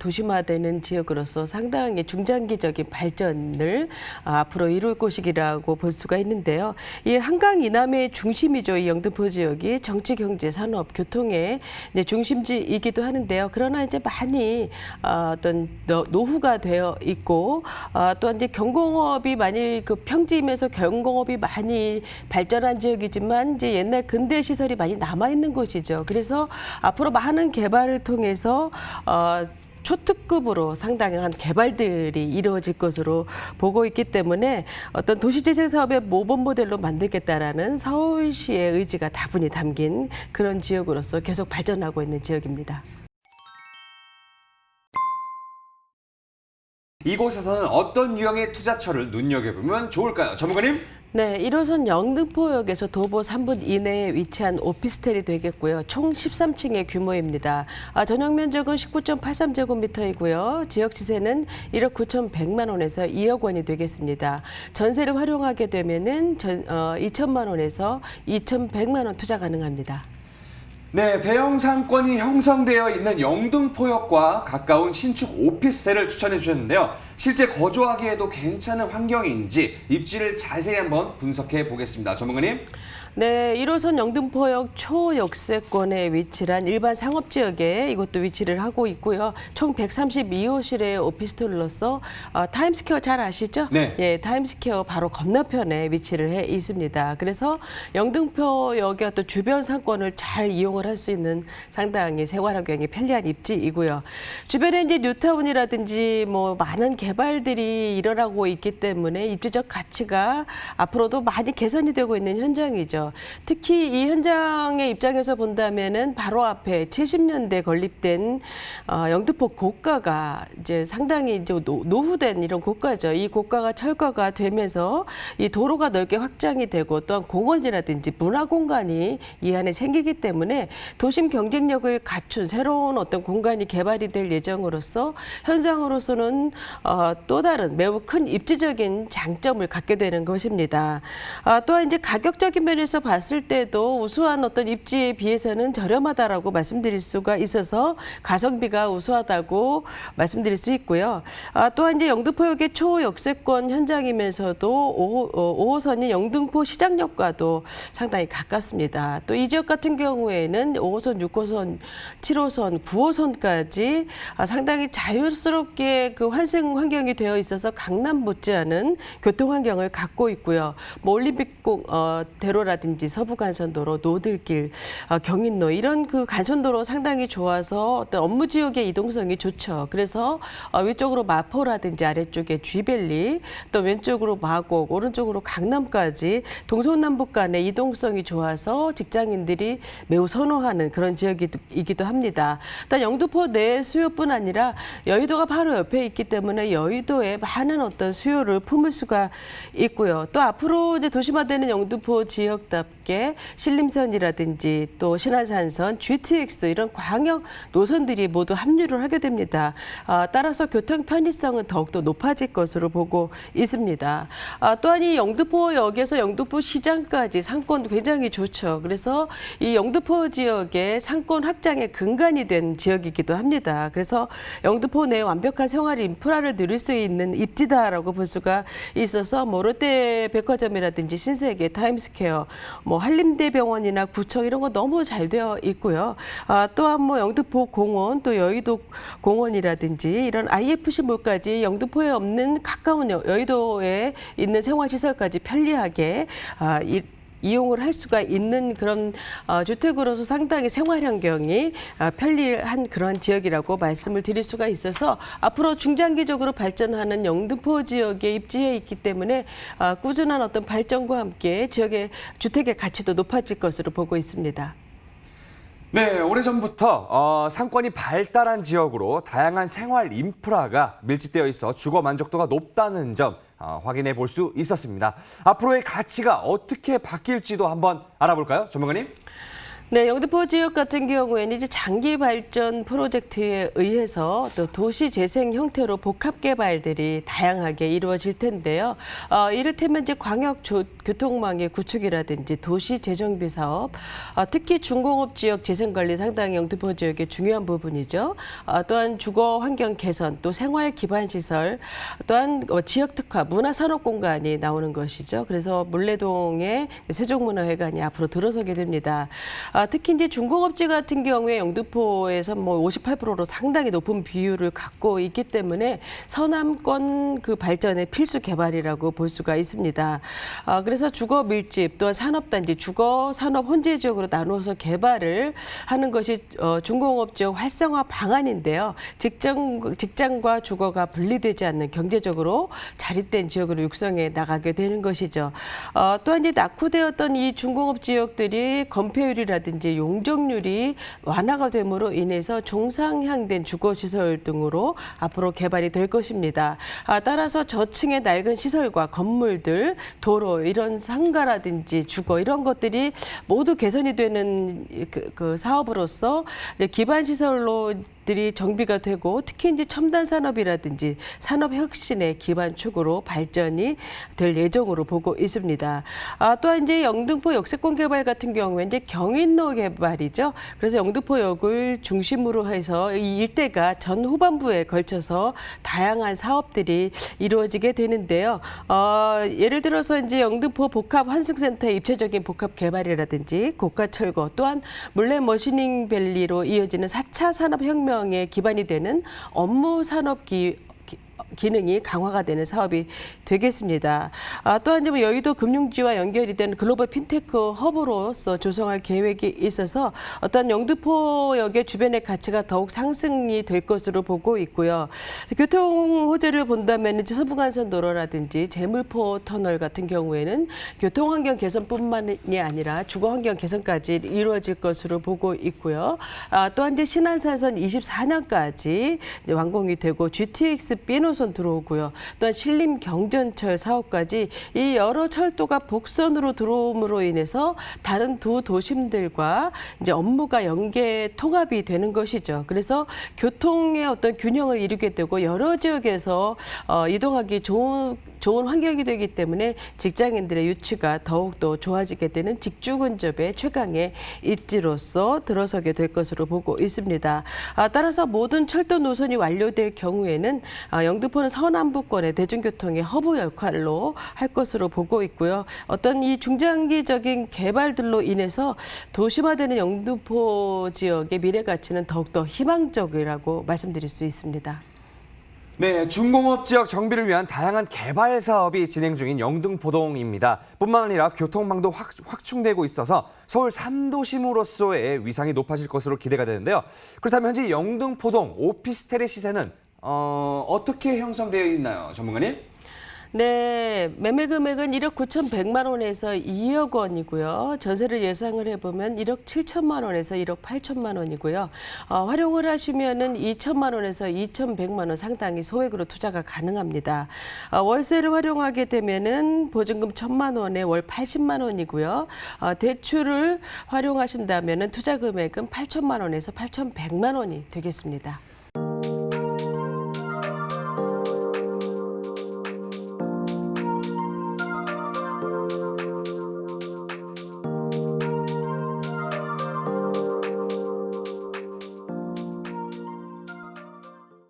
도심화되는 지역으로서 상당히 중장기적인 발전을 앞으로 이룰 곳이라고 볼 수가 있는데요. 이 한강 이남의 중심이죠. 이 영등포 지역이 정치, 경제, 산업, 교통의 이제 중심지이기도 하는데요. 그러나 이제 많이 어떤 노후가 되어 있고 또한 이제 경공업이 많이 그 평지임에서 경공업이 많이 발전한 지역이지만 이제 옛날 근대 시설이 많이 남아 있는 곳이죠. 그래서 앞으로 많은 개발을 통해서 초특급으로 상당한 개발들이 이루어질 것으로 보고 있기 때문에 어떤 도시재생 사업의 모범 모델로 만들겠다라는 서울시의 의지가 다분히 담긴 그런 지역으로서 계속 발전하고 있는 지역입니다. 이곳에서는 어떤 유형의 투자처를 눈여겨보면 좋을까요? 전문가님? 네, 1호선 영등포역에서 도보 3분 이내에 위치한 오피스텔이 되겠고요. 총 13층의 규모입니다. 전용 면적은 19.83제곱미터이고요. 지역 시세는 1억 9,100만 원에서 2억 원이 되겠습니다. 전세를 활용하게 되면은 2천만 원에서 2,100만 원 투자 가능합니다. 네, 대형 상권이 형성되어 있는 영등포역과 가까운 신축 오피스텔을 추천해 주셨는데요. 실제 거주하기에도 괜찮은 환경인지 입지를 자세히 한번 분석해 보겠습니다. 전문가님. 네, 1호선 영등포역 초역세권에 위치한 일반 상업지역에 이것도 위치를 하고 있고요. 총 132호실의 오피스텔로서 타임스퀘어 잘 아시죠? 네. 예, 타임스퀘어 바로 건너편에 위치를 해 있습니다. 그래서 영등포역의 어떤 주변 상권을 잘 이용을 할 수 있는 상당히 생활 환경이 편리한 입지이고요. 주변에 이제 뉴타운이라든지 뭐 많은 개발들이 일어나고 있기 때문에 입지적 가치가 앞으로도 많이 개선이 되고 있는 현장이죠. 특히 이 현장의 입장에서 본다면은 바로 앞에 70년대 건립된 영등포 고가가 이제 상당히 이제 노후된 이런 고가죠. 이 고가가 철거가 되면서 이 도로가 넓게 확장이 되고 또한 공원이라든지 문화 공간이 이 안에 생기기 때문에 도심 경쟁력을 갖춘 새로운 어떤 공간이 개발이 될 예정으로서 현장으로서는 또 다른 매우 큰 입지적인 장점을 갖게 되는 것입니다. 또한 이제 가격적인 면에서 봤을 때도 우수한 어떤 입지에 비해서는 저렴하다라고 말씀드릴 수가 있어서 가성비가 우수하다고 말씀드릴 수 있고요. 또한 이제 영등포역의 초역세권 현장이면서도 5호선이 영등포 시장역과도 상당히 가깝습니다. 또 이 지역 같은 경우에는 5호선, 6호선, 7호선, 9호선까지 상당히 자유스럽게 그 환승 환경이 되어 있어서 강남 못지않은 교통 환경을 갖고 있고요. 뭐 올림픽 대로라든지 서부간선도로, 노들길, 경인로 이런 그 간선도로 상당히 좋아서 어떤 업무 지역의 이동성이 좋죠. 그래서 위쪽으로 마포라든지 아래쪽에 쥐밸리, 또 왼쪽으로 마곡, 오른쪽으로 강남까지 동서남북 간의 이동성이 좋아서 직장인들이 매우 선호하는 그런 지역이기도 합니다. 일단 영등포 내 수요뿐 아니라 여의도가 바로 옆에 있기 때문에 여의도에 많은 어떤 수요를 품을 수가 있고요. 또 앞으로 이제 도심화되는 영등포 지역답게 신림선이라든지 또 신안산선, GTX 이런 광역 노선들이 모두 합류를 하게 됩니다. 따라서 교통 편의성은 더욱더 높아질 것으로 보고 있습니다. 또한 이 영등포역에서 영등포 시장까지 상권 굉장히 좋죠. 그래서 이 영등포 지역의 상권 확장의 근간이 된 지역이기도 합니다. 그래서 영등포 내 완벽한 생활 인프라를 누릴 수 있는 입지다라고 볼 수가 있어서 뭐 롯데백화점이라든지 신세계, 타임스퀘어, 뭐 한림대병원이나 구청 이런 거 너무 잘 되어 있고요. 또한 뭐 영등포 공원, 또 여의도 공원이라든지 이런 IFC몰까지 영등포에 없는 가까운 여의도에 있는 생활시설까지 편리하게 이용을 할 수가 있는 그런 주택으로서 상당히 생활 환경이 편리한 그런 지역이라고 말씀을 드릴 수가 있어서 앞으로 중장기적으로 발전하는 영등포 지역에 입지해 있기 때문에 꾸준한 어떤 발전과 함께 지역의 주택의 가치도 높아질 것으로 보고 있습니다. 네, 오래전부터 상권이 발달한 지역으로 다양한 생활 인프라가 밀집되어 있어 주거 만족도가 높다는 점 확인해 볼 수 있었습니다. 앞으로의 가치가 어떻게 바뀔지도 한번 알아볼까요, 전문가님? 네, 영등포 지역 같은 경우에는 이제 장기 발전 프로젝트에 의해서 또 도시 재생 형태로 복합 개발들이 다양하게 이루어질 텐데요. 이를테면 이제 광역 교통망의 구축이라든지 도시 재정비 사업, 특히 중공업 지역 재생 관리 상당히 영등포 지역의 중요한 부분이죠. 또한 주거 환경 개선, 또 생활 기반 시설, 또한 지역 특화 문화 산업 공간이 나오는 것이죠. 그래서 물레동의 세종문화회관이 앞으로 들어서게 됩니다. 특히 이제 중공업지 같은 경우에 영등포에서 뭐 58%로 상당히 높은 비율을 갖고 있기 때문에 서남권 그 발전의 필수 개발이라고 볼 수가 있습니다. 그래서 주거 밀집 또한 산업단지, 주거 산업 혼재 지역으로 나누어서 개발을 하는 것이 중공업 지역 활성화 방안인데요. 직장과 주거가 분리되지 않는 경제적으로 자립된 지역으로 육성해 나가게 되는 것이죠. 또한 이제 낙후되었던 이 중공업 지역들이 건폐율이라든지 용적률이 완화가 됨으로 인해서 종상향된 주거시설 등으로 앞으로 개발이 될 것입니다. 따라서 저층의 낡은 시설과 건물들, 도로, 이런 상가라든지 주거 이런 것들이 모두 개선이 되는 그 사업으로서 기반 시설로들이 정비가 되고 특히 이제 첨단 산업이라든지 산업 혁신의 기반축으로 발전이 될 예정으로 보고 있습니다. 또한 이제 영등포 역세권 개발 같은 경우에 이제 경인로 개발이죠. 그래서 영등포역을 중심으로 해서 이 일대가 전 후반부에 걸쳐서 다양한 사업들이 이루어지게 되는데요. 예를 들어서 이제 영등포 복합 환승센터의 입체적인 복합 개발이라든지 고가 철거, 또한 물레 머시닝 밸리로 이어지는 4차 산업혁명의 기반이 되는 업무 산업 기능이 강화가 되는 사업이 되겠습니다. 또한 이제 여의도 금융지와 연결이 되는 글로벌 핀테크 허브로서 조성할 계획이 있어서 어떤 영등포역의 주변의 가치가 더욱 상승이 될 것으로 보고 있고요. 교통 호재를 본다면 이제 서부간선도로라든지 제물포 터널 같은 경우에는 교통 환경 개선뿐만이 아니라 주거 환경 개선까지 이루어질 것으로 보고 있고요. 또한 이제 신안산선 24년까지 완공이 되고 GTX B 노선 들어오고요. 또한 신림 경전철 사업까지 이 여러 철도가 복선으로 들어옴으로 인해서 다른 두 도심들과 이제 업무가 연계 통합이 되는 것이죠. 그래서 교통의 어떤 균형을 이루게 되고 여러 지역에서 이동하기 좋은 환경이 되기 때문에 직장인들의 유치가 더욱더 좋아지게 되는 직주근접의 최강의 입지로서 들어서게 될 것으로 보고 있습니다. 따라서 모든 철도 노선이 완료될 경우에는 영등포는 서남부권의 대중교통의 허브 역할로 할 것으로 보고 있고요. 어떤 이 중장기적인 개발들로 인해서 도심화되는 영등포 지역의 미래 가치는 더욱더 희망적이라고 말씀드릴 수 있습니다. 네, 중공업 지역 정비를 위한 다양한 개발 사업이 진행 중인 영등포동입니다. 뿐만 아니라 교통망도 확충되고 있어서 서울 3도심으로서의 위상이 높아질 것으로 기대가 되는데요. 그렇다면 현재 영등포동 오피스텔의 시세는 어떻게 형성되어 있나요, 전문가님? 네, 매매 금액은 1억 9,100만 원에서 2억 원이고요. 전세를 예상을 해보면 1억 7천만 원에서 1억 8천만 원이고요. 활용을 하시면은 2천만 원에서 2,100만 원 상당히 소액으로 투자가 가능합니다. 월세를 활용하게 되면은 보증금 1,000만 원에 월 80만 원이고요. 대출을 활용하신다면은 투자 금액은 8천만 원에서 8,100만 원이 되겠습니다.